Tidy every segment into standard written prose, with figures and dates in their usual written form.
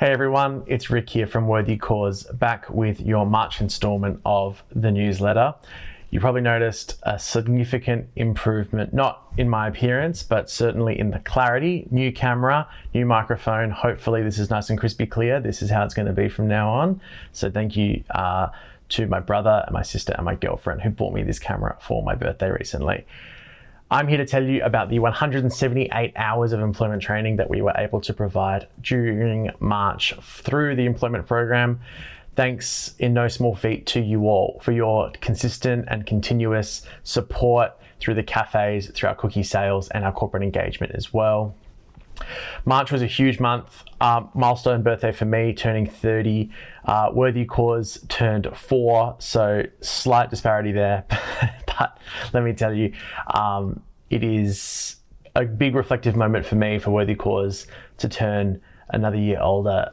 Hey everyone, it's Rick here from Worthy Cause, back with your March installment of the newsletter. You probably noticed a significant improvement, not in my appearance, but certainly in the clarity. New camera, new microphone. Hopefully this is nice and crispy clear. This is how it's going to be from now on. So thank you to my brother and my sister and my girlfriend who bought me this camera for my birthday recently. I'm here to tell you about the 178 hours of employment training that we were able to provide during March through the employment program. Thanks in no small feat to you all for your consistent and continuous support through the cafes, through our cookie sales and our corporate engagement as well. March was a huge month, milestone birthday for me, turning 30. Worthy Cause turned 4, so slight disparity there. But let me tell you, it is a big reflective moment for me, for Worthy Cause, to turn another year older.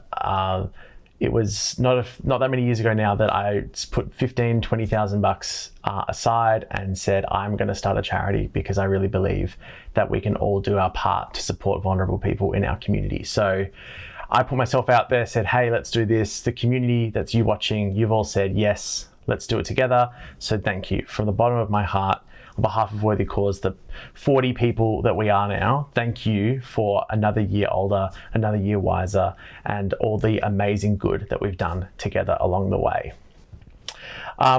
It was not that many years ago now that I put $20,000 aside and said, I'm going to start a charity because I really believe that we can all do our part to support vulnerable people in our community. So I put myself out there, said, hey, let's do this. The community that's you watching, you've all said, yes, let's do it together. So thank you from the bottom of my heart. On behalf of Worthy Cause, the 40 people that we are now, thank you for another year older, another year wiser, and all the amazing good that we've done together along the way.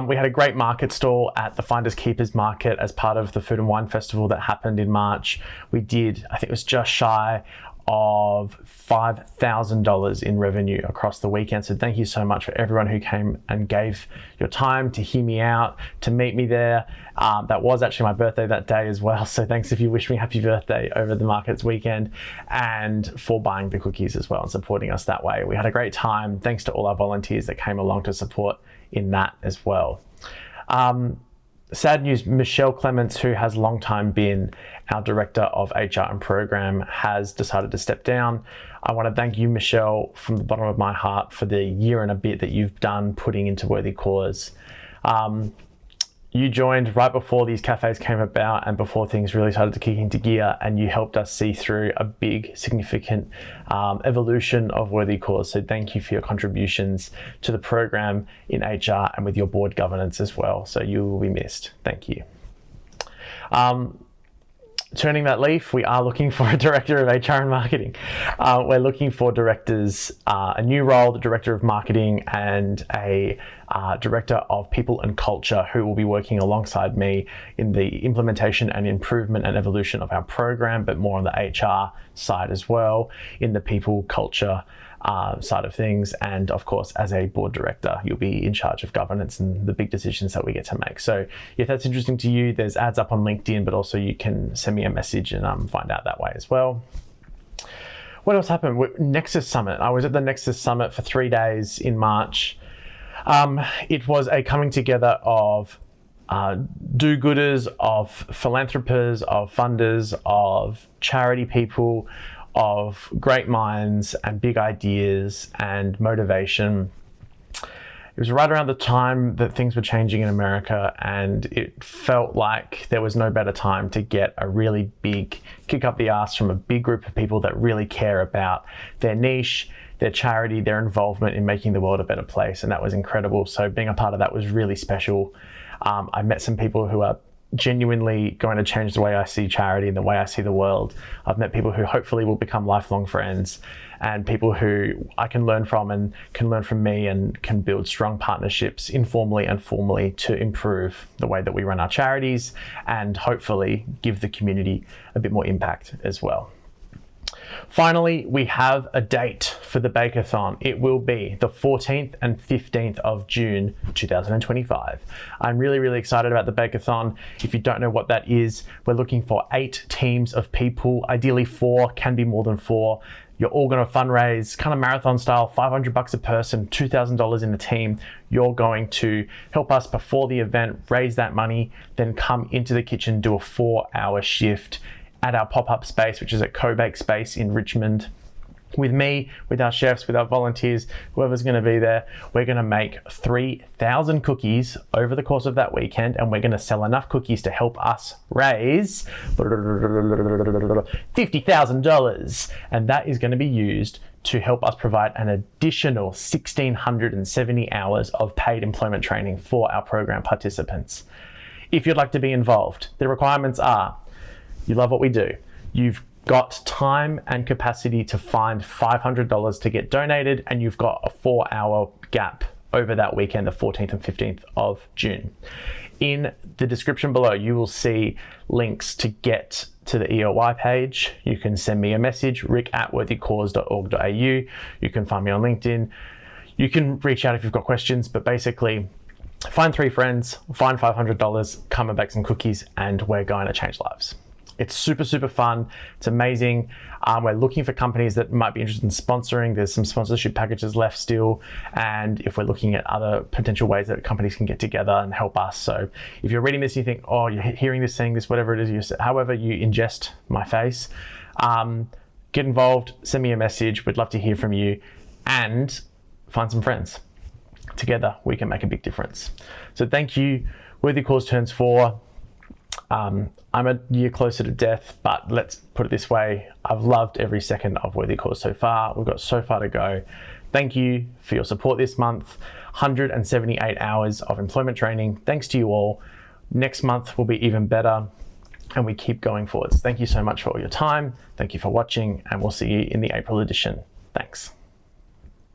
We had a great market stall at the Finders Keepers Market as part of the Food and Wine Festival that happened in March. We did, I think it was just shy of $5,000 in revenue across the weekend. So thank you so much for everyone who came and gave your time to hear me out, to meet me there. That was actually my birthday that day as well. So thanks if you wish me happy birthday over the markets weekend, and for buying the cookies as well and supporting us that way. We had a great time. Thanks to all our volunteers that came along to support in that as well. Sad news, Michelle Clements, who has long time been our Director of HR and Program, has decided to step down. I want to thank you, Michelle, from the bottom of my heart for the year and a bit that you've done putting into Worthy Cause. You joined right before these cafes came about and before things really started to kick into gear, and you helped us see through a big, significant evolution of Worthy Cause. So thank you for your contributions to the program in HR and with your board governance as well. So you will be missed. Thank you. Turning that leaf, we are looking for a Director of HR and Marketing. We're looking for directors, a new role, the Director of Marketing, and a Director of People and Culture, who will be working alongside me in the implementation and improvement and evolution of our program, but more on the HR side as well, in the people, culture side of things. And of course, as a board director, you'll be in charge of governance and the big decisions that we get to make. So if that's interesting to you, there's ads up on LinkedIn, but also you can send me a message and find out that way as well. What else happened? Nexus Summit. I was at the Nexus Summit for 3 days in March. It was a coming together of do-gooders, of philanthropists, of funders, of charity people, of great minds and big ideas and motivation. It was right around the time that things were changing in America, and it felt like there was no better time to get a really big kick up the arse from a big group of people that really care about their niche, their charity, their involvement in making the world a better place. And that was incredible. So being a part of that was really special. I met some people who are genuinely going to change the way I see charity and the way I see the world. I've met people who hopefully will become lifelong friends, and people who I can learn from and can learn from me, and can build strong partnerships informally and formally to improve the way that we run our charities and hopefully give the community a bit more impact as well. Finally, we have a date for the Bakeathon. It will be the 14th and 15th of June 2025. I'm really, really excited about the Bakeathon. If you don't know what that is, we're looking for 8 teams of people, ideally 4, can be more than 4. You're all going to fundraise, kind of marathon style, $500 a person, $2,000 in the team. You're going to help us before the event, raise that money, then come into the kitchen, do a 4-hour shift at our pop-up space, which is at Co-Bake Space in Richmond. With me, with our chefs, with our volunteers, whoever's going to be there, we're going to make 3,000 cookies over the course of that weekend, and we're going to sell enough cookies to help us raise $50,000. And that is going to be used to help us provide an additional 1,670 hours of paid employment training for our program participants. If you'd like to be involved, the requirements are: you love what we do, you've got time and capacity to find $500 to get donated, and you've got a 4-hour gap over that weekend, the 14th and 15th of June. In the description below, you will see links to get to the EOY page. You can send me a message, rick@worthycause.org.au. You can find me on LinkedIn. You can reach out if you've got questions, but basically find 3 friends, find $500, come and bake some cookies, and we're going to change lives. It's super, super fun. It's amazing. We're looking for companies that might be interested in sponsoring. There's some sponsorship packages left still. And if we're looking at other potential ways that companies can get together and help us. So if you're reading this, you think, oh, you're hearing this, saying this, whatever it is, however you ingest my face, get involved, send me a message. We'd love to hear from you, and find some friends. Together, we can make a big difference. So thank you. Worthy Cause turns 4. I'm a year closer to death, but let's put it this way: I've loved every second of Worthy Cause so far. We've got so far to go. Thank you for your support this month. 178 hours of employment training. Thanks to you all. Next month will be even better, and we keep going forwards. Thank you so much for all your time. Thank you for watching, and we'll see you in the April edition. Thanks.